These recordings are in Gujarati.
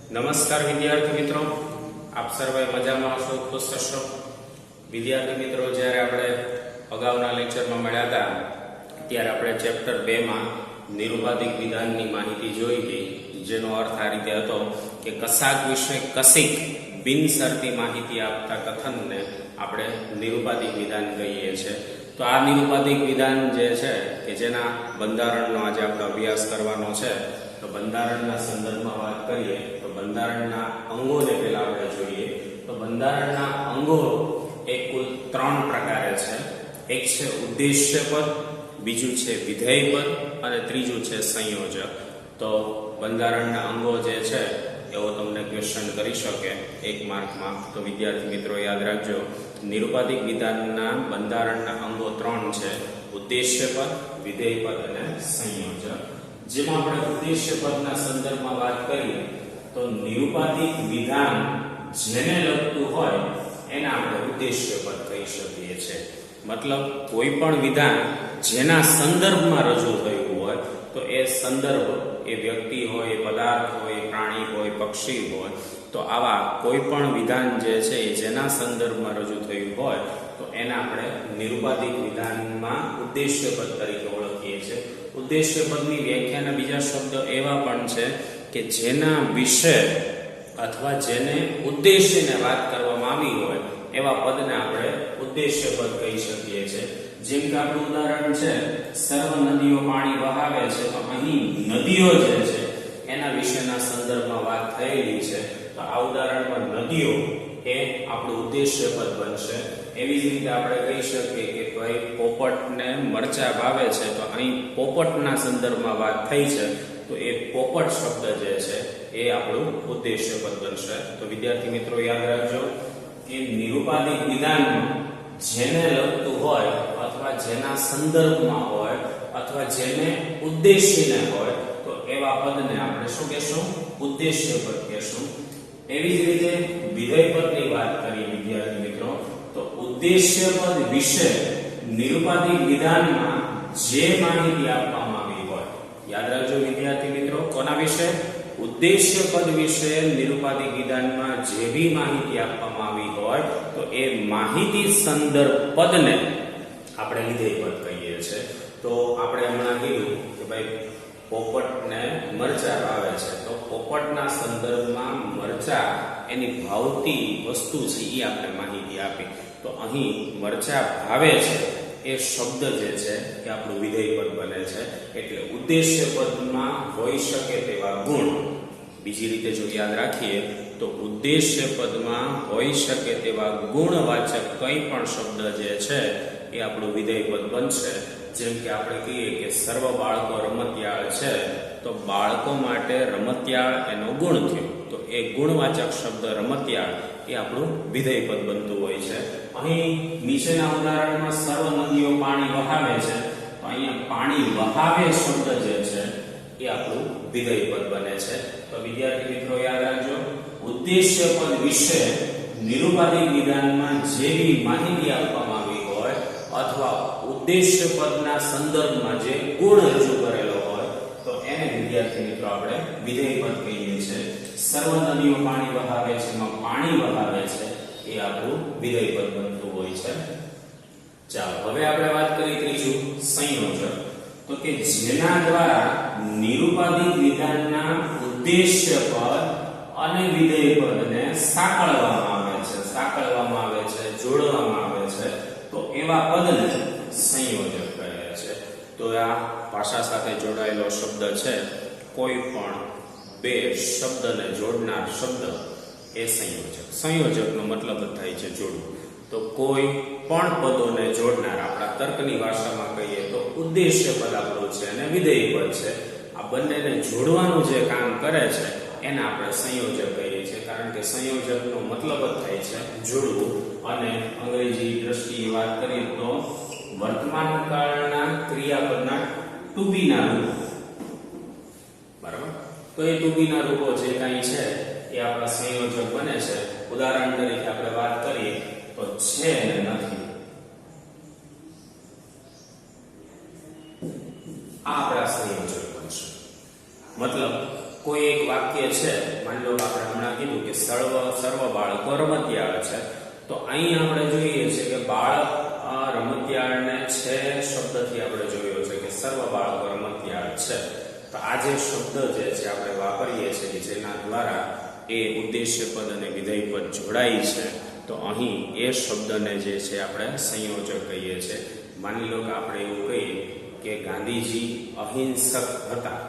નમસ્કાર વિદ્યાર્થી મિત્રો, આપ સર્વે મજામાં હશો, ખુશ હશો. વિદ્યાર્થી મિત્રો, જ્યારે આપણે અગાઉના લેક્ચરમાં મળ્યા હતા ત્યારે આપણે ચેપ્ટર 2 માં નિરુપાધિક વિધાનની માહિતી જોઈ હતી, જેનો અર્થ આ રીતે હતો કે કશાક વિશે કશીક બિનશરતી માહિતી આપતા કથનને આપણે નિરુપાધિક વિધાન કહીએ છીએ. તો આ નિરુપાધિક વિધાન જે છે કે જેના બંધારણનો આજે આપણે અભ્યાસ કરવાનો છે, તો બંધારણના સંદર્ભમાં વાત કરીએ તો બંધારણના અંગોને પહેલા આપણે જોઈએ. તો બંધારણના અંગો એક કુલ 3 પ્રકારે છે. એક છે ઉદ્દેશ્ય પદ, બીજું છે વિધેય પદ અને ત્રીજું છે સંયોજક. તો બંધારણના અંગો જે છે એવો તમને ક્વેશ્ચન કરી શકે 1 માર્કમાં. તો વિદ્યાર્થી મિત્રો યાદ રાખજો, નિરુપાધિક વિધાનના બંધારણના અંગો 3 છે: ઉદ્દેશ્ય પદ, વિધેય પદ અને સંયોજક. જેમાં આપણે ઉદ્દેશ્ય પદના સંદર્ભમાં વાત કરીએ તો નિરુપાધિક વિધાન જેને લગતું હોય એને આપણે ઉદ્દેશ્ય પદ કહી શકીએ છીએ. મતલબ કોઈ પણ વિધાન જેના સંદર્ભમાં રજૂ થયું હોય તો એ સંદર્ભ એ વ્યક્તિ હોય, એ પદાર્થ હોય, પ્રાણી હોય, પક્ષી હોય, તો આવા કોઈ પણ વિધાન જે છે એ જેના સંદર્ભમાં રજૂ થયું હોય તો એને આપણે નિરુપાધિક વિધાનમાં ઉદ્દેશ્ય પદ તરીકે ઓળખીએ છીએ. ઉદ્દેશ્ય પદની વ્યાખ્યાના બીજા શબ્દ એવા પણ છે કે જેના વિશે અથવા જેને ઉદ્દેશ્યને વાત કરવામાં આવી હોય એવા પદને આપણે ઉદ્દેશ્ય પદ કહી શકીએ છીએ. જેમ કે આપણું ઉદાહરણ છે, સર્વ નદીઓ પાણી વહાવે છે, તો અહીં નદીઓ જે છે એના વિશેના સંદર્ભમાં વાત થયેલી છે. તો આ ઉદાહરણમાં નદીઓ એ આપણું ઉદ્દેશ્ય પદ બનશે. એવી જ રીતે આપણે કહી શકીએ કે ભાઈ પોપટને મરચા ભાવે છે, તો અહીં પોપટના સંદર્ભમાં વાત થઈ છે, તો એ પોપટ શબ્દ જે છે એ આપણું ઉદ્દેશ્ય પદ બનશે. તો વિદ્યાર્થી મિત્રો યાદ રાખજો કે નિરુપાધિક વિધાનમાં જેને લગતું હોય અથવા જેના સંદર્ભમાં હોય અથવા જેને ઉદ્દેશ્યને હોય તો એવા પદને આપણે શું કહેશું? ઉદ્દેશ્ય પદ કહેશું. એવી જ રીતે વિધેય પદની વાત કરીએ વિદ્યાર્થી મિત્રો, તો ઉદ્દેશ્ય પદ વિશે નિરુપાધિક વિધાનમાં જે માહિતી આપવામાં આવી હોય, યાદ રાખજો વિદ્યાર્થી મિત્રો, કોના વિશે? ઉદ્દેશ્ય પદ વિશે નિરુપાધિક વિધાનમાં જે બી માહિતી આપવામાં આવી હોય તો એ માહિતી સંદર્ભ પદને આપણે વિધેય પદ કહીએ છીએ. તો આપણે હમણાં કીધું કે ભાઈ પોપટને મરચા ભાવે છે, તો પોપટના સંદર્ભમાં મરચા એની ભાવતી વસ્તુ છે એ આપણે માહિતી આપી. તો અહીં મરચા ભાવે છે એ શબ્દ જે છે કે આપણું વિધેય પદ બને છે. એટલે ઉદ્દેશ્ય પદમાં હોઈ શકે તેવા ગુણ, બીજી રીતે જો યાદ રાખીએ તો ઉદ્દેશ્ય પદમાં હોઈ શકે તેવા ગુણવાચક કંઈ પણ શબ્દ જે છે એ આપણું વિધેય પદ બનશે. જેમ કે આપણે કહીએ કે સર્વ બાળકો રમતિયાળ છે, તો બાળકો માટે રમતિયાળ એનો ગુણ થયો, તો એ ગુણવાચક શબ્દ રમતિયાળ એ આપણું વિધેય પદ બનતું હોય છે. અહીં નીચેના ઉદાહરણમાં સર્વ નદીઓ પાણી વહાવે છે, તો અહીંયા પાણી વહાવે શબ્દ જે છે એ આપણું વિધેય પદ બને છે. તો વિદ્યાર્થી મિત્રો યાદ રાખજો, ઉદ્દેશ્ય પદ વિશે નિરુપાધિક વિધાનમાં જે બી માહિતી આપવામાં આવી હોય અથવા ઉદ્દેશ્ય પદના સંદર્ભમાં જે ગુણ રજૂ કરેલો હોય તો એને વિદ્યાર્થી મિત્રો આપણે વિધેય પદ કહીએ છીએ. સર્વ નદીઓ પાણી વહાવે છે, એમાં પાણી વહાવે છે એ આપણું વિધેય પદ બનતું હોય છે. ચાલો હવે આપણે વાત કરીએ ત્રીજું, સંયોજક. તો કે જેના દ્વારા નિરુપાધિક વિધાનના ઉદ્દેશ્ય પદ અને વિધેય પદને સાંકળવામાં આવે છે, જોડવામાં આવે છે, તો એવા પદને સંયોજક કહે છે. તો આ ભાષા સાથે જોડાયેલો શબ્દ છે, કોઈ પણ બે શબ્દને જોડનાર શબ્દ એ સંયોજક. સંયોજકનો મતલબ થાય છે જોડવું. તો કોઈ પણ પદોને જોડનાર, આપણા તર્કની ભાષામાં કહીએ તો ઉદ્દેશ્ય પદ આપણું છે અને વિધેય પદ છે, આ બંનેને જોડવાનું જે કામ કરે છે એને આપણે સંયોજક કહીએ છીએ. કારણ કે સંયોજકનો મતલબ જ થાય છે જોડવું. અને અંગ્રેજી દ્રષ્ટિએ વાત કરીએ તો વર્તમાન કાળના ક્રિયાપદના ટુ બી ના રૂપો, બરાબર, તો એ ટુ બી ના રૂપો જે કાંઈ છે એ આપણા સંયોજક બને છે. ઉદાહરણ તરીકે આપણે વાત કરીએ તો છે ને નથી, આ આપણા સંયોજક બનશે. મતલબ કોઈ એક વાક્ય છે, માની લો આપણે હમણાં કીધું કે સર્વ બાળકો રમતિયાળ છે, તો અહીં આપણે જોઈએ છે કે બાળક રમતિયાળને છે શબ્દથી આપણે જોયો છે કે સર્વ બાળકો રમતિયાળ છે. તો આ જે શબ્દ જે છે આપણે વાપરીએ છીએ કે જેના દ્વારા એ ઉદ્દેશ્ય પદ અને વિધેય પદ જોડાય છે, તો અહીં એ શબ્દને જે છે આપણે સંયોજક કહીએ છીએ. માની લો કે આપણે એવું કહીએ કે ગાંધીજી અહિંસક હતા,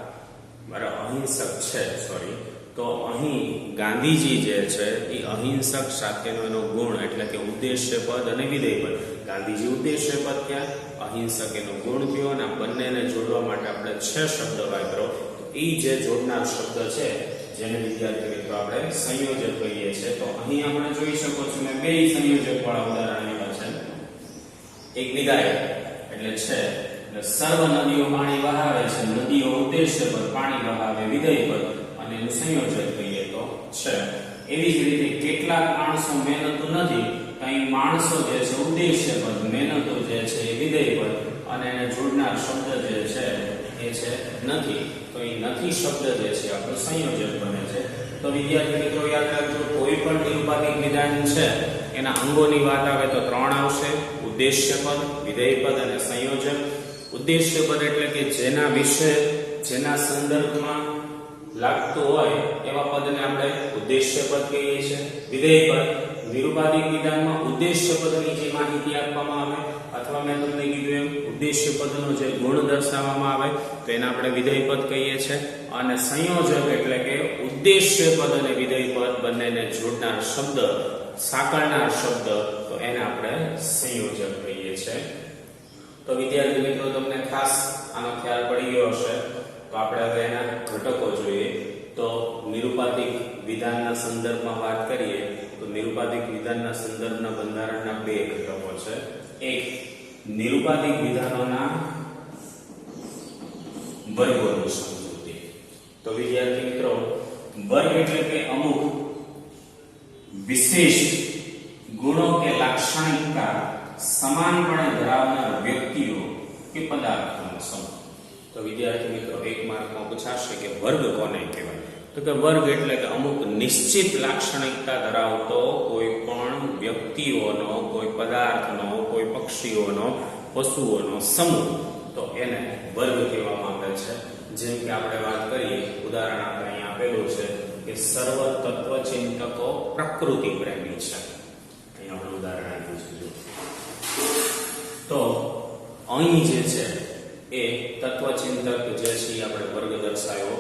બરાબર, અહિંસક છે, સોરી. તો અહીં ગાંધીજી જે છે એ અહિંસક સાથેનો એનો ગુણ એટલે કે ઉદ્દેશ્ય પદ અને વિધેય પદ. ગાંધીજી ઉદ્દેશ્ય પદ ક્યાં, અહિંસક એનો ગુણ કયો, અને આ બંનેને જોડવા માટે આપણે છે શબ્દ વાપરો. એ જે જોડનાર શબ્દ છે જેને વિદ્યાર્થી મિત્રો આપણે સંયોજક કહીએ છીએ. તો અહીં આપણે જોઈ શકો છો મેં બે સંયોજક વાળા ઉદાહરણ આપ્યા છે. એક વિધાયક એટલે છે, એટલે સર્વ નદીઓ પાણી વહાવે છે, નદીઓ ઉદ્દેશ્ય પદ, પાણી વહાવે વિધેય પદ, અને એનું સંયોજક કહીએ તો છે. એવી જ રીતે કેટલાક માણસો મહેનતુ નથી, તો અહીં માણસો જે છે ઉદ્દેશ્ય પદ, મહેનતુ જે છે એ વિધેય પદ, અને એને જોડનાર શબ્દ જે છે એ છે નથી. તો એ નથી શબ્દ જે છે આપણું સંયોજક બને છે. તો વિદ્યાર્થી મિત્રો યાદ રાખજો, કોઈ પણ નિરુપાધિક વિધાન છે એના અંગોની વાત આવે તો 3 આવશે: ઉદ્દેશ્ય પદ, વિધેય પદ અને સંયોજક. ઉદ્દેશ્ય પદ એટલે કે જેના વિશે, જેના સંદર્ભમાં લાગતું હોય એવા પદને આપણે ઉદ્દેશ્ય પદ કહીએ છીએ. વિધેય પદ નિરુપાધિક વિધાનમાં ઉદ્દેશ્ય પદની જે માહિતી આપવામાં આવે, અથવા મેં તમને કીધું એમ ઉદ્દેશ્ય પદનો જે ગુણ દર્શાવવામાં આવે તો એને આપણે વિધેય પદ કહીએ છીએ. અને સંયોજક એટલે કે ઉદ્દેશ્ય પદ અને વિધેય પદ બંનેને જોડનાર શબ્દ, સાંકળનાર શબ્દ, તો એને આપણે સંયોજક કહીએ છીએ. તો વિદ્યાર્થી મિત્રો તમને ખાસ આનો ખ્યાલ પડી ગયો હશે. તો આપણે હવે એના ઘટકો જોઈએ. તો નિરુપાધિક વિધાનના સંદર્ભમાં વાત કરીએ તો નિરુપાધિક વિધાનના સંદર્ભના બંધારણના 2 ઘટકો છે. એક, નિરુપાધિક વિધાનોના વર્ગોની સમજૂતી. તો વિદ્યાર્થી મિત્રો, વર્ગ એટલે કે અમુક વિશિષ્ટ ગુણો કે લાક્ષણિકતા સમાનપણે ધરાવનાર વ્યક્તિઓ કે પદાર્થોનો સમૂહ. તો વિદ્યાર્થી મિત્રો, એક માર્કમાં પૂછાશે કે વર્ગ કોને કહેવાય? તો કે વર્ગ એટલે કે અમુક નિશ્ચિત લાક્ષણિકતા ધરાવતો કોઈ પણ વ્યક્તિઓનો, કોઈ પદાર્થનો, કોઈ પક્ષીઓનો, પશુઓનો સમૂહ, તો એને વર્ગ કહેવામાં આવે છે. જેમ કે આપણે વાત કરીએ, ઉદાહરણ આપણે અહીંયા આપેલું છે કે સર્વ તત્વચિંતકો પ્રકૃતિ પ્રેમી છે. અહીંયા આપણે ઉદાહરણ આપ્યું છે. તો અહીં જે છે એ તત્વચિંતક જે છે આપણે વર્ગ દર્શાવ્યો,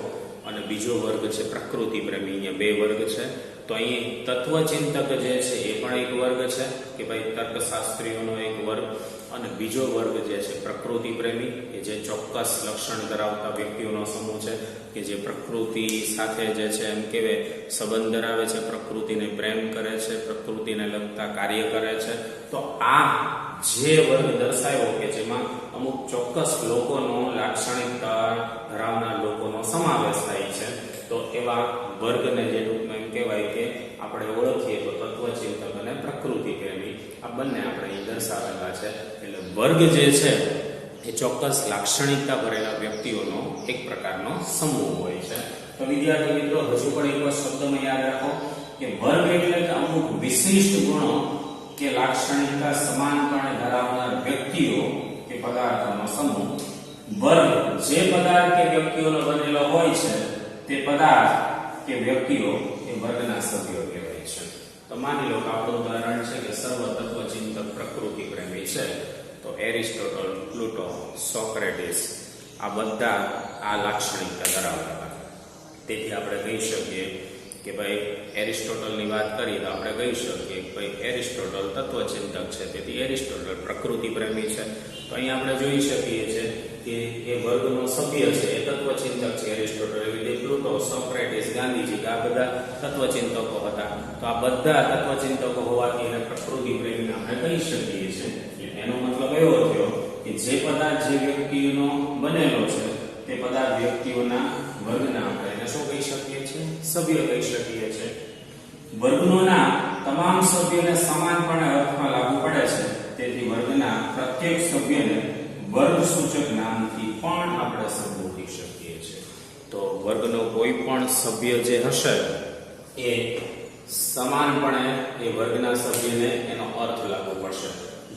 અને બીજો વર્ગ છે પ્રકૃતિ પ્રેમી. અહીંયા 2 વર્ગ છે. તો અહીં તત્વચિંતક જે છે એ પણ એક વર્ગ છે કે ભાઈ તર્કશાસ્ત્રીઓનો એક વર્ગ, અને બીજો વર્ગ જે છે પ્રકૃતિ પ્રેમી કે જે ચોક્કસ લક્ષણ ધરાવતા વ્યક્તિઓનો સમૂહ છે કે જે પ્રકૃતિ સાથે જે છે એમ કહેવાય સંબંધ ધરાવે છે, પ્રકૃતિને પ્રેમ કરે છે, પ્રકૃતિને લગતા કાર્ય કરે છે. તો આ જે વર્ગ દર્શાવ્યો કે જેમાં અમુક ચોક્કસ લોકોનો, લાક્ષણિકતા ધરાવનાર લોકોનો સમાવેશ થાય છે, તો એવા વર્ગને જે ટૂંકમાં એમ કહેવાય કે આપણે ઓળખીએ તો તત્વચિંતક અને પ્રકૃતિ પ્રેમી, આ બંને આપણે અહીં દર્શાવેલા છે. એટલે વર્ગ જે છે એ ચોક્કસ લાક્ષણિકતા ભરેલા વ્યક્તિઓનો એક પ્રકારનો સમૂહ હોય છે. તો વિદ્યાર્થી મિત્રો, હજુ પણ એક વાર શબ્દમાં યાદ રાખો કે વર્ગ એટલે કે અમુક વિશિષ્ટ ગુણો કે લાક્ષણિકતા સમાનપણે ધરાવનાર વ્યક્તિઓ કે પદાર્થોનો સમૂહ. વર્ગ જે પદાર્થ કે વ્યક્તિઓનો બનેલો હોય છે તે પદાર્થ કે વ્યક્તિઓ એ વર્ગના સભ્યો કહેવાય છે. તો માની લો કે આપણું ઉદાહરણ છે કે સર્વ તત્વચિંતક પ્રકૃતિ પ્રેમી છે. તો એરિસ્ટોટલ, પ્લુટો, સોક્રેટિસ આ બધા આ લાક્ષણિકતા ધરાવતા હતા. તેથી આપણે કહી શકીએ કે ભાઈ એરિસ્ટોટલની વાત કરીએ તો આપણે કહી શકીએ કે ભાઈ એરિસ્ટોટલ તત્વચિંતક છે, તેથી એરિસ્ટોટલ પ્રકૃતિ પ્રેમી છે. તો અહીં આપણે જોઈ શકીએ છીએ કે એ વર્ગનો સભ્ય છે એ તત્વચિંતક છે એરિસ્ટોટલ, એવી રીતે પ્લુટો, સોક્રેટિસ, ગાંધીજી આ બધા તત્વચિંતકો હતા. તો આ બધા તત્વચિંતકો હોવાથી એને પ્રકૃતિ પ્રેમી આપણે કહી શકીએ છીએ. એનો મતલબ એવો થયો કે જે પદાર્થ જે વ્યક્તિનો બનેલો છે તે પદાર્થ વ્યક્તિઓના વર્ગના આપણે એને શું કહી શકીએ છીએ? સભ્ય કહી શકીએ છીએ. વર્ગના તમામ સભ્યોને સમાનપણે અર્થમાં લાગુ પડે છે, તેથી વર્ગના પ્રત્યેક સભ્યને વર્ગ સૂચક નામથી પણ આપણે સંબોધી શકીએ છીએ. તો વર્ગનો કોઈ પણ સભ્ય જે હશે એ સમાનપણે એ વર્ગના સભ્યને એનો અર્થ લાગવો પડશે.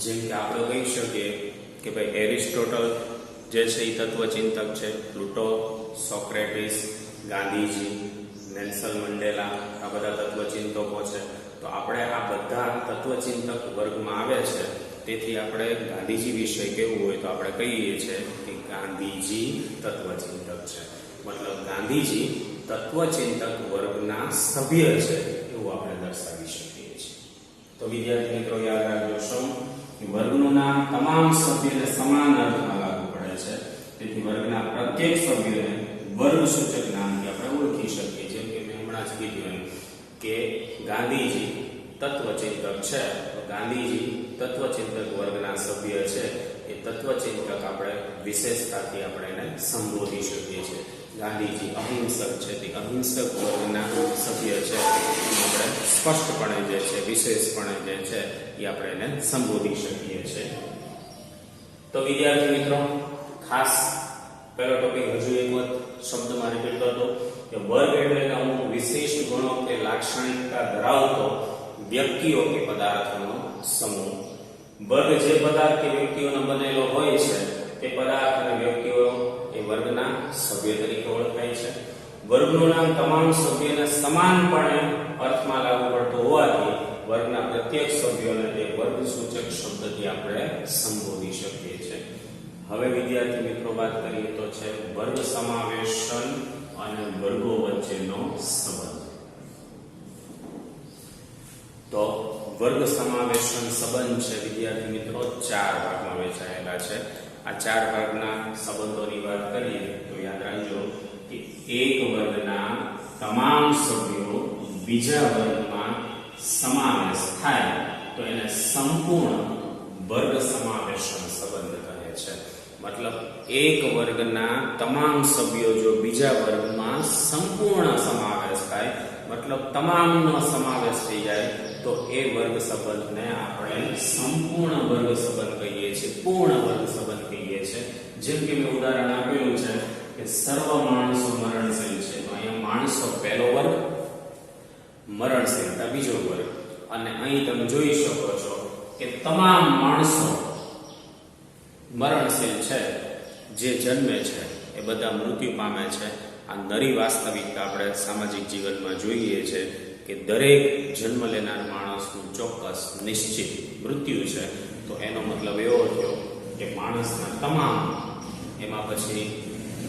જેમ કે આપણે કહી શકીએ કે ભાઈ એરિસ્ટોટલ જે છે એ તત્વચિંતક છે, Pluto, Socrates, Gandhiji, Nelson Mandela આ બધા તત્વચિંતકો છે. તો આપણે આ બધા તત્વચિંતક વર્ગમાં આવે છે. તેથી આપણે ગાંધીજી વિશે કહેવું હોય તો આપણે કહીએ છીએ કે ગાંધીજી તત્વચિંતક છે. મતલબ ગાંધીજી તત્વચિંતક વર્ગના સભ્ય છે એવું આપણે દર્શાવી શકીએ છીએ. તો વિદ્યાર્થી મિત્રો યાદ રાખજો શું કે વર્ગનું નામ તમામ સભ્યને સમાન અર્થમાં લાગુ પડે છે. તેથી વર્ગના પ્રત્યેક સભ્યને વર્ગસૂચક નામથી આપણે ઓળખી શકીએ. જેમ કે મેં હમણાં જ કીધું એમ કે ગાંધીજી તત્વચિંતક છે, તો ગાંધીજી તત્વચિંતક વર્ગના સભ્ય છે. એ તત્વચિંતક આપણે વિશેષતાથી આપણે એને સંબોધી શકીએ છીએ. ગાંધીજી અહિંસક છે, તે અહિંસક વર્ગના સભ્ય છે. આપણે સ્પષ્ટપણે જે છે વિશેષપણે જે છે એ આપણે એને સંબોધી શકીએ છીએ. તો વિદ્યાર્થી મિત્રો ખાસ પહેલો ટોપિક હજુ એક વખત શબ્દમાં રિપીટ કરતો કે વર્ગ એટલે કે અમુક વિશેષ ગુણો કે લાક્ષણિકતા ધરાવતો વ્યક્તિઓ કે પદાર્થોનો સમૂહ. વર્ગ જે પદાર્થ કે વ્યક્તિઓનો બનેલો હોય છે તે પદાર્થ અને વ્યક્તિઓ એ વર્ગના સભ્ય તરીકે ઓળખાય છે. વર્ગનું નામ તમામ સભ્યોને સમાનપણે અર્થમાં લાગુ પડતું હોવાથી વર્ગના પ્રત્યેક સભ્યોને તે વર્ગસૂચક શબ્દથી આપણે સંબોધી શકીએ છીએ. હવે વિદ્યાર્થી મિત્રો વાત કરીએ તો છે વર્ગ સમાવેશન અને વર્ગો વચ્ચેનો સંબંધ. તો વર્ગ સમાવેશન સંબંધ છે વિદ્યાર્થી મિત્રો 4 ભાગમાં વહેંચાયેલા છે. આ 4 ભાગના સંબંધોની વાત કરીએ તો યાદ રાખજો કે એક વર્ગના તમામ સભ્યો બીજા વર્ગમાં સમાવેશ થાય તો એને સંપૂર્ણ વર્ગ સમાવેશન સંબંધ કહે છે. મતલબ એક વર્ગના તમામ સભ્યો જો બીજા વર્ગમાં સંપૂર્ણ સમાવેશ થાય, મતલબ તમામનો સમાવેશ થઈ જાય તો એ વર્ગ સંબંધને આપણે સંપૂર્ણ વર્ગ સંબંધ કહીએ છીએ, પૂર્ણ વર્ગ સંબંધ કહીએ છીએ. જેમ કે મેં ઉદાહરણ આપેલું છે કે સર્વ માણસો મરણશીલ છે. તો અહીંયા માણસો પહેલો વર્ગ, મરણશીલતા બીજો વર્ગ. અને અહીં તમે જોઈ શકો છો કે તમામ માણસો મરણશીલ છે, જે જન્મે છે એ બધા મૃત્યુ પામે છે. આ નરી વાસ્તવિકતા આપણે સામાજિક જીવનમાં જોઈએ છે કે દરેક જન્મ લેનાર માણસનું ચોક્કસ નિશ્ચિત મૃત્યુ છે. તો એનો મતલબ એવો થયો કે માણસના તમામ, એમાં પછી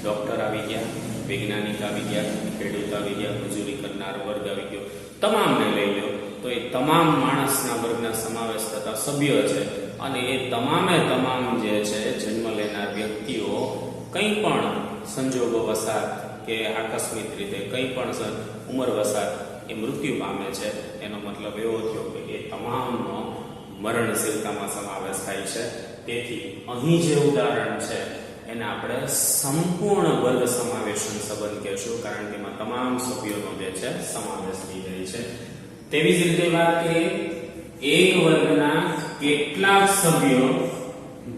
ડોક્ટર આવી ગયા, વૈજ્ઞાનિક આવી ગયા, ખેડૂત આવી ગયા, મજૂરી કરનાર વર્ગ આવી ગયો, તમામને લઈ લો તો એ તમામ માણસના વર્ગના સમાવેશ થતા સભ્યો છે. અને એ તમામે તમામ જે છે જન્મ લેનાર વ્યક્તિઓ કંઈ પણ સંજોગો વસાત કે આકસ્મિક રીતે કંઈ પણ ઉંમર વસાત એ મૃત્યુ પામે છે. એનો મતલબ એવો થયો કે એ તમામનો મરણશીલતામાં સમાવેશ થાય છે. તેથી અહીં જે ઉદાહરણ છે એને આપણે સંપૂર્ણ વર્ગ સમાવેશન સંબંધ કહેશું, કારણ કે એમાં તમામ સભ્યોનો જે છે સમાવેશ થઈ જાય છે. તેવી જ રીતે વાત કરીએ એક વર્ગના કેટલાક સભ્યો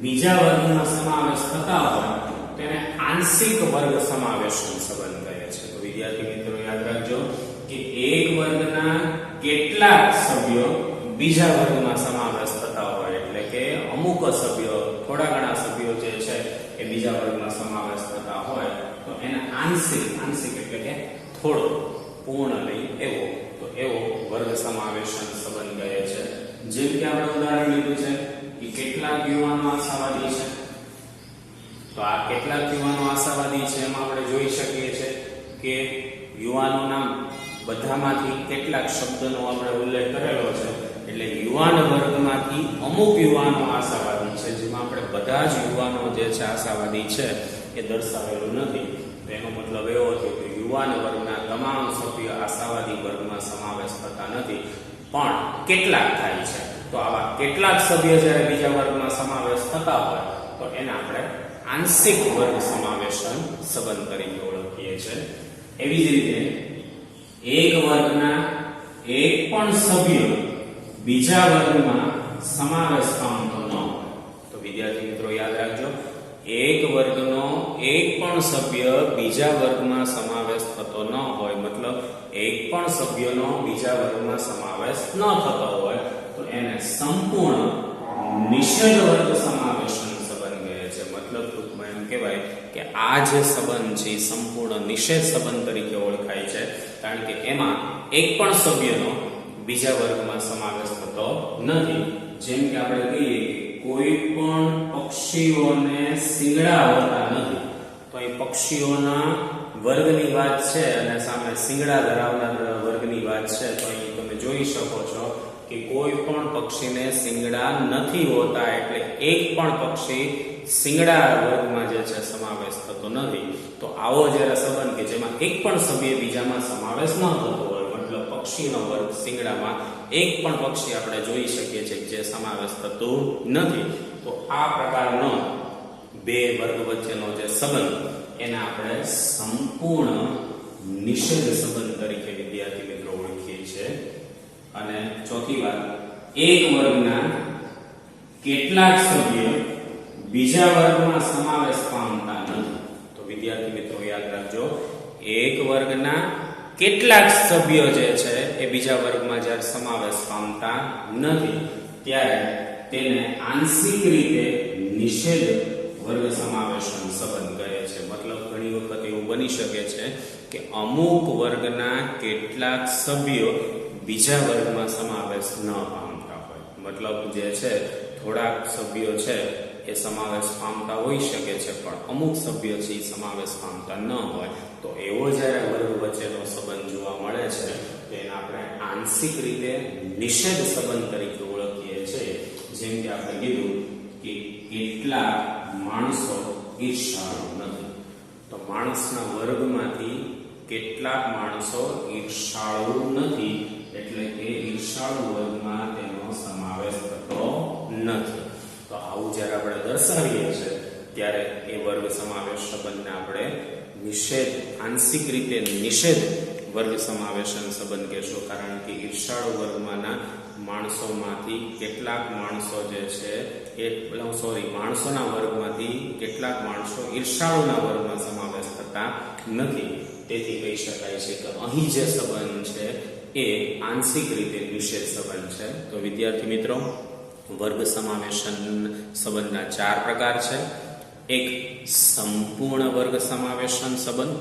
બીજા વર્ગમાં સમાવેશ થતા હોય તેને આંશિક વર્ગ સમાવેશન સંબંધ કહે છે. તો વિદ્યાર્થી મિત્રો યાદ રાખજો કે એક વર્ગના કેટલાક સભ્યો બીજા વર્ગમાં સમાવેશ થતા હોય એટલે કે અમુક સભ્યો, થોડા ઘણા સભ્યો જે છે એ બીજા વર્ગમાં સમાવેશ થતા હોય તો એને આંશિક એટલે કે થોડો, પૂર્ણ નહીં એવો, તો એવો વર્ગ સમાવેશન સંબંધ કહે છે. જેમ કે આપણે ઉદાહરણ લીધું છે કે કેટલાક યુવાનો આશાવાદી છે. તો આ કેટલાક યુવાનો આશાવાદી છે એમાં આપણે જોઈ શકીએ છીએ કે યુવાનોના બધામાંથી કેટલાક શબ્દનો આપણે ઉલ્લેખ કરેલો છે. એટલે યુવાન વર્ગમાંથી અમુક યુવાનો આશાવાદી છે, જેમાં આપણે બધા જ યુવાનો જે છે આશાવાદી છે એ દર્શાવેલું નથી. તો એનો મતલબ એવો થયો કે યુવાન વર્ગના તમામ સભ્યો આશાવાદી વર્ગમાં સમાવેશ થતા નથી, પણ કેટલાક થાય છે. તો આવા કેટલાક સભ્ય જ્યારે બીજા વર્ગમાં સમાવેશ થતા હોય તો એને આપણે આંશિક વર્ગ સમાવેશન સંબંધ તરીકે ઓળખીએ છીએ. એવી જ રીતે એક વર્ગના એક પણ સભ્ય બીજા વર્ગમાં સમાવેશ પામતો ન હોય. તો વિદ્યાર્થી મિત્રો યાદ રાખજો, એક વર્ગનો એક પણ સભ્ય બીજા વર્ગમાં સમાવેશ થતો ન હોય, મતલબ એક પણ સભ્યનો બીજા વર્ગમાં સમાવેશ ન થતો હોય તો એને સંપૂર્ણ નિષેધ વર્ગ સમાવેશન સંબંધ કહે છે. મતલબ ટૂંકમાં એમ કહેવાય કે આ જે સંબંધ છે સંપૂર્ણ નિષેધ સંબંધ તરીકે ઓળખાય છે, કારણ કે એમાં એક પણ સભ્યનો બીજા વર્ગમાં સમાવેશ થતો નથી. જેમ કે આપણે કહીએ કે કોઈ પણ પક્ષીઓને શિંગડા હોતા નથી, તો એ પક્ષીઓના વર્ગની વાત છે અને સામે શિંગડા ધરાવનાર વર્ગની વાત છે. તો અહીં તમે જોઈ શકો છો કે કોઈ પણ પક્ષીને શિંગડા નથી હોતા, એટલે એક પણ પક્ષી શિંગડા વર્ગમાં જે છે સમાવેશ થતો નથી. તો આવો જ્યારે સંબંધ કે જેમાં એક પણ સભ્ય બીજામાં સમાવેશ ન થતો હોય, મતલબ પક્ષીનો વર્ગ શિંગડામાં એક પણ પક્ષી આપણે જોઈ શકીએ છીએ જે સમાવેશ થતો નથી, તો આ પ્રકારનો બે વર્ગ વચ્ચેનો જે સંબંધ એને આપણે સંપૂર્ણ નિષેધ સંબંધ તરીકે વિદ્યાર્થી મિત્રો ઓળખીએ છીએ. અને ચોથી વાત, એક વર્ગના કેટલાક સભ્યો બીજા વર્ગમાં સમાવેશ પામતા નથી. તો વિદ્યાર્થી મિત્રો યાદ રાખજો, એક વર્ગના કેટલાક સભ્યો જે છે એ બીજા વર્ગમાં જ્યારે સમાવેશ પામતા નથી ત્યારે તેને આંશિક રીતે નિષેધ વર્ગ સમાવેશન સંબંધ કહે છે. મતલબ ઘણી વખત એવું બની શકે છે કે અમુક વર્ગના કેટલાક સભ્યો બીજા વર્ગમાં સમાવેશ ન પામતા હોય, મતલબ જે છે થોડાક સભ્યો છે એ સમાવેશ પામતા હોઈ શકે છે પણ અમુક સભ્યો છે એ સમાવેશ પામતા ન હોય. તો એવો જ્યારે વર્ગ વચ્ચેનો સંબંધ જોવા મળે છે તેને આપણે આંશિક રીતે નિષેધ સંબંધ તરીકે ઓળખીએ છીએ. જેમ કે આપણે કીધું કે કેટલાક માણસો ઈર્ષાળુ નથી, તો માણસના વર્ગમાંથી કેટલાક માણસો ઈર્ષાળુ નથી, એટલે કે ઈર્ષાળુ વર્ગમાં તેનો સમાવેશ થતો નથી. તો આવું જ્યારે આપણે દર્શાવીએ છીએ ત્યારે એ વર્ગ સમાવેશ સંબંધને આપણે નિષેધ, આંશિક રીતે નિષેધ વર્ગ સમાવેશન સંબંધ કહેશો, કારણ કે ઈર્ષાળુ વર્ગમાંના માણસોમાંથી કેટલાક માણસો જે છે એ માણસોના વર્ગમાંથી કેટલાક માણસો ઈર્ષાળુના વર્ગમાં સમાવેશ થતા નથી. તેથી કહી શકાય છે કે અહીં જે સંબંધ છે એ આંશિક રીતે નિષેધ સંબંધ છે. તો વિદ્યાર્થી મિત્રો, વર્ગ સમાવેશન સંબંધના ચાર પ્રકાર છે. એક સંપૂર્ણ વર્ગ સમાવેશન સંબંધ,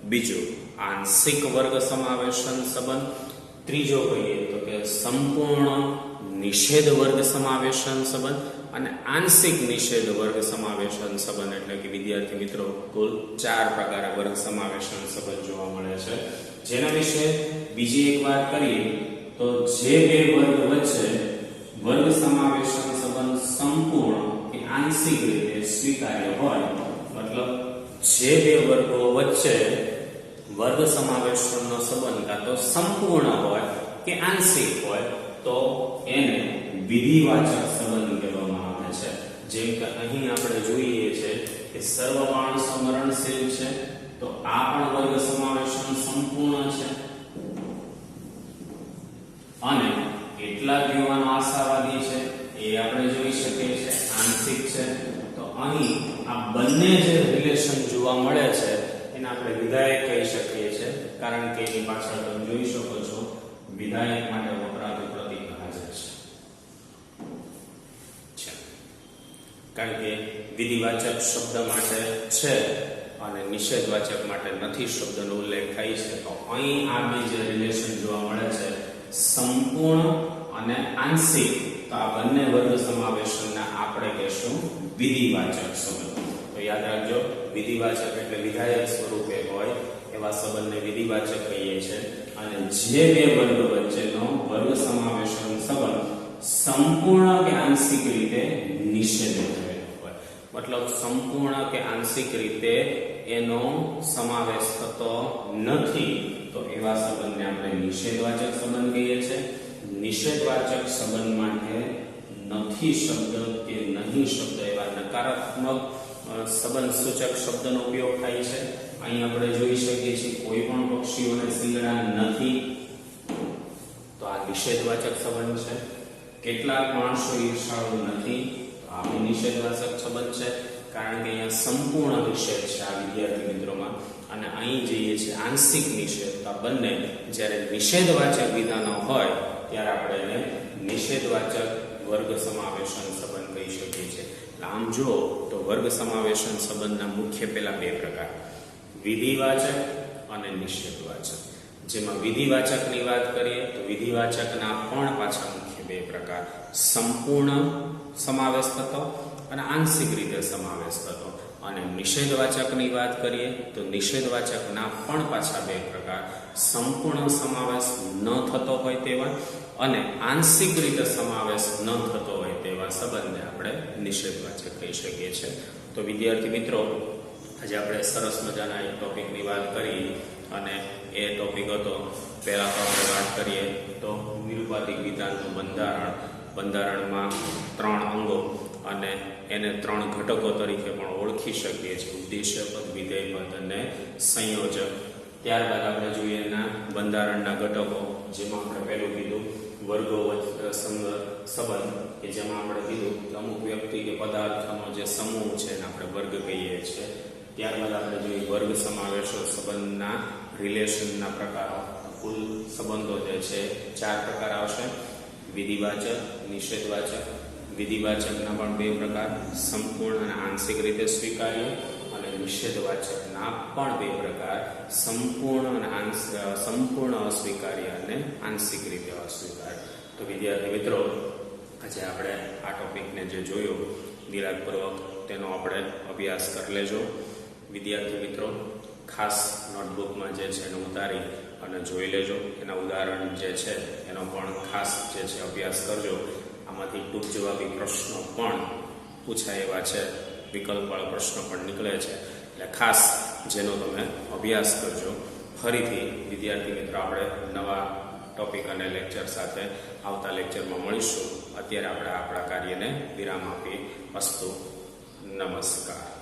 બીજો આંશિક વર્ગ સમાવેશન સંબંધ, ત્રીજો કહીએ તો કે સંપૂર્ણ નિષેધ વર્ગ સમાવેશન સંબંધ અને આંશિક નિષેધ વર્ગ સમાવેશન સંબંધ. એટલે કે વિદ્યાર્થી મિત્રો કુલ ચાર પ્રકારે વર્ગ સમાવેશન સંબંધ જોવા મળે છે. જેના વિશે બીજી એક વાત કરીએ તો જે બે વર્ગ વચ્ચે વર્ગ સમાવેશન સંબંધ સંપૂર્ણ કે આંશિક રીતે સ્વીકાર્ય હોય, મતલબ જે બે વર્ગો વચ્ચે વર્ગ સમાવેશનનો સંબંધ કાં તો સંપૂર્ણ હોય કે આંશિક હોય તો એને વિધિવાચક સંબંધ કહેવામાં આવે છે. જેમ કે અહીં આપણે જોઈએ છે કે સર્વ માણસો મરણશીલ છે, તો આ પણ વર્ગ સમાવેશન સંપૂર્ણ છે. અને કેટલાક યુવાનો આશાવાદી છે એ આપણે જોઈ શકીએ છીએ આંશિક છે. તો અહીં આ બંને જે રિલેશન જોવા મળે છે એને આપણે વિધાયક કહી શકીએ છીએ, કારણ કે એની પાછળ તમે જોઈ શકો છો વિધાયક માટે વપરાતું પ્રતીક હાજર છે. કારણ કે વિધિવાચક શબ્દ માટે છે અને નિષેધવાચક માટે નથી શબ્દનો ઉલ્લેખ થાય છે. તો અહીં આ બે જે રિલેશન જોવા મળે છે સંપૂર્ણ અને આંશિક, તો આ બંને વર્ગ સમાવેશનના આપણે કહેશું વિધિવાચક સંબંધ. તો યાદ રાખજો, વિધિવાચક એટલે વિધાયક સ્વરૂપે હોય એવા સંબંધને વિધિવાચક કહીએ છીએ. અને જે બે વર્ગ વચ્ચેનો વર્ગ સમાવેશન સંબંધ સંપૂર્ણ કે આંશિક રીતે નિષેધ થયેલો હોય, મતલબ સંપૂર્ણ કે આંશિક રીતે એનો સમાવેશ થતો નથી, તો એવા સંબંધને આપણે નિષેધવાચક સંબંધ કહીએ છીએ. નિષેધવાચક સંબંધ માટે નથી શબ્દ કે નહીં શબ્દ એવા નકારાત્મક સંબંધ સૂચક શબ્દનો ઉપયોગ થાય છે. અહીં આપણે જોઈ શકીએ છીએ કોઈ પણ પક્ષીઓને શિંગડા નથી, તો આ નિષેધવાચક સંબંધ છે. કેટલાક માણસો ઈર્ષાળુ નથી, તો આ નિષેધવાચક સંબંધ છે, કારણ કે અહીંયા સંપૂર્ણ નિષેધ છે આ વિદ્યાર્થી મિત્રોમાં. અને અહીં જઈએ છીએ આંશિક નિષેધ. તો આ બંને જ્યારે નિષેધવાચક વિધાનો હોય ત્યારે આપણે એને નિષેધવાચક વર્ગ સમાવેશન સંબંધ કહી શકીએ છીએ. આમ જો તો વર્ગ સમાવેશન સંબંધના મુખ્ય પેલા બે પ્રકાર, વિધિવાચક અને નિષેધવાચક. જેમાં વિધિવાચકની વાત કરીએ તો વિધિવાચકના પણ પાછા મુખ્ય બે પ્રકાર, સંપૂર્ણ સમાવેશ થતો અને આંશિક રીતે સમાવેશ થતો. અને નિષેધવાચકની વાત કરીએ તો નિષેધવાચકના પણ પાછા બે પ્રકાર, સંપૂર્ણ સમાવેશ ન થતો હોય તેવા અને આંશિક રીતે સમાવેશ ન થતો હોય તેવા સંબંધને આપણે નિષેધવાચક કહી શકીએ છીએ. તો વિદ્યાર્થી મિત્રો, આજે આપણે સરસ મજાના એક ટોપિકની વાત કરી અને એ ટોપિક હતો, પહેલા તો આપણે વાત કરીએ તો નિરુપાધિક વિધાનનું બંધારણ. બંધારણમાં 3 અંગો અને એને 3 ઘટકો તરીકે પણ ઓળખી શકીએ છીએ, ઉદ્દેશ્ય પદ, વિધેય પદ અને સંયોજક. ત્યારબાદ આપણે જોઈએ એના બંધારણના ઘટકો, જેમાં આપણે પહેલું કીધું વર્ગો સંબંધ, કે જેમાં આપણે કીધું કે અમુક વ્યક્તિ કે પદાર્થનો જે સમૂહ છે એને આપણે વર્ગ કહીએ છીએ. ત્યારબાદ આપણે જોઈએ વર્ગ સમાવેશો સંબંધના રિલેશનના પ્રકારો. કુલ સંબંધો જે છે 4 પ્રકાર આવશે, વિધિવાચક, નિષેધવાચક. વિધિવાચકના પણ 2 પ્રકાર, સંપૂર્ણ અને આંશિક રીતે સ્વીકાર્ય, અને નિષેધવાચકના પણ 2 પ્રકાર, સંપૂર્ણ અને સંપૂર્ણ અસ્વીકાર્ય અને આંશિક રીતે અસ્વીકાર્ય. તો વિદ્યાર્થી મિત્રો, આજે આપણે આ ટોપિકને જે જોયું નિરાંતપૂર્વક તેનો આપણે અભ્યાસ કરી લેજો. વિદ્યાર્થી મિત્રો, ખાસ નોટબુકમાં જે છે એને ઉતારી અને જોઈ લેજો. એના ઉદાહરણ જે છે એનો પણ ખાસ જે છે અભ્યાસ કરજો. આમાંથી ટૂંક જવાબી પ્રશ્નો પણ પૂછાય એવા છે, વિકલ્પવાળા પ્રશ્નો પણ નીકળે છે, એટલે ખાસ જેનો તમે અભ્યાસ કરજો. ફરીથી વિદ્યાર્થી મિત્રો, આપણે નવા ટોપિક અને લેક્ચર સાથે આવતા લેક્ચરમાં મળીશું. અત્યારે આપણે આપણા કાર્યને વિરામ આપી. અસ્તુ. નમસ્કાર.